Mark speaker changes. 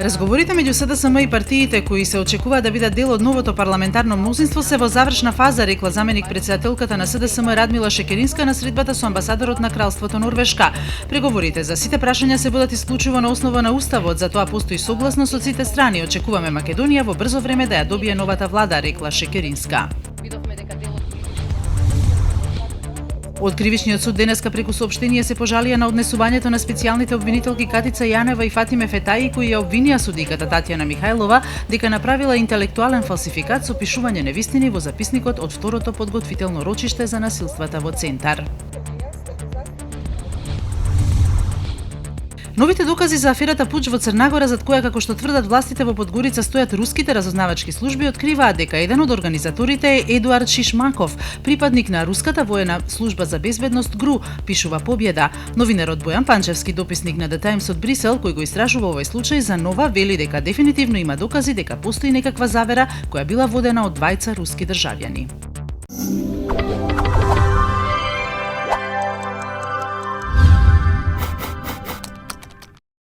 Speaker 1: Разговорите меѓу СДСМ и партиите кои се очекува да бидат дел од новото парламентарно мнозинство се во завршна фаза, рекла заменик претседателката на СДСМ Радмила Шекеринска на средбата со амбасадорот на Кралството Норвешка. Преговорите за сите прашања се водат исклучиво на основа на уставот, затоа постои согласност од сите страни. Очекуваме Македонија во брзо време да ја добие новата влада, рекла Шекеринска. Од Кривичниот суд денеска преку соопштение се пожалија на однесувањето на специјалните обвинителки Катица Јанева и Фатиме Фетаи, кои ја обвинија судиката Татјана Михајлова дека направила интелектуален фалсификат со пишување невистини во записникот од второто подготвително рочиште за насилствата во Центар. Новите докази за аферата Пуџ во Црнагора, зад која, како што тврдат властите во Подгорица, стојат руските разузнавачки служби, откриваат дека еден од организаторите е Едуард Шишмаков, припадник на руската воена служба за безбедност ГРУ, пишува Победа. Новинарот Бојан Панчевски, дописник на The Times од Брисел, кој го истражува овој случај, за нова вели дека дефинитивно има докази дека постои некаква завера која била водена од двајца руски државјани.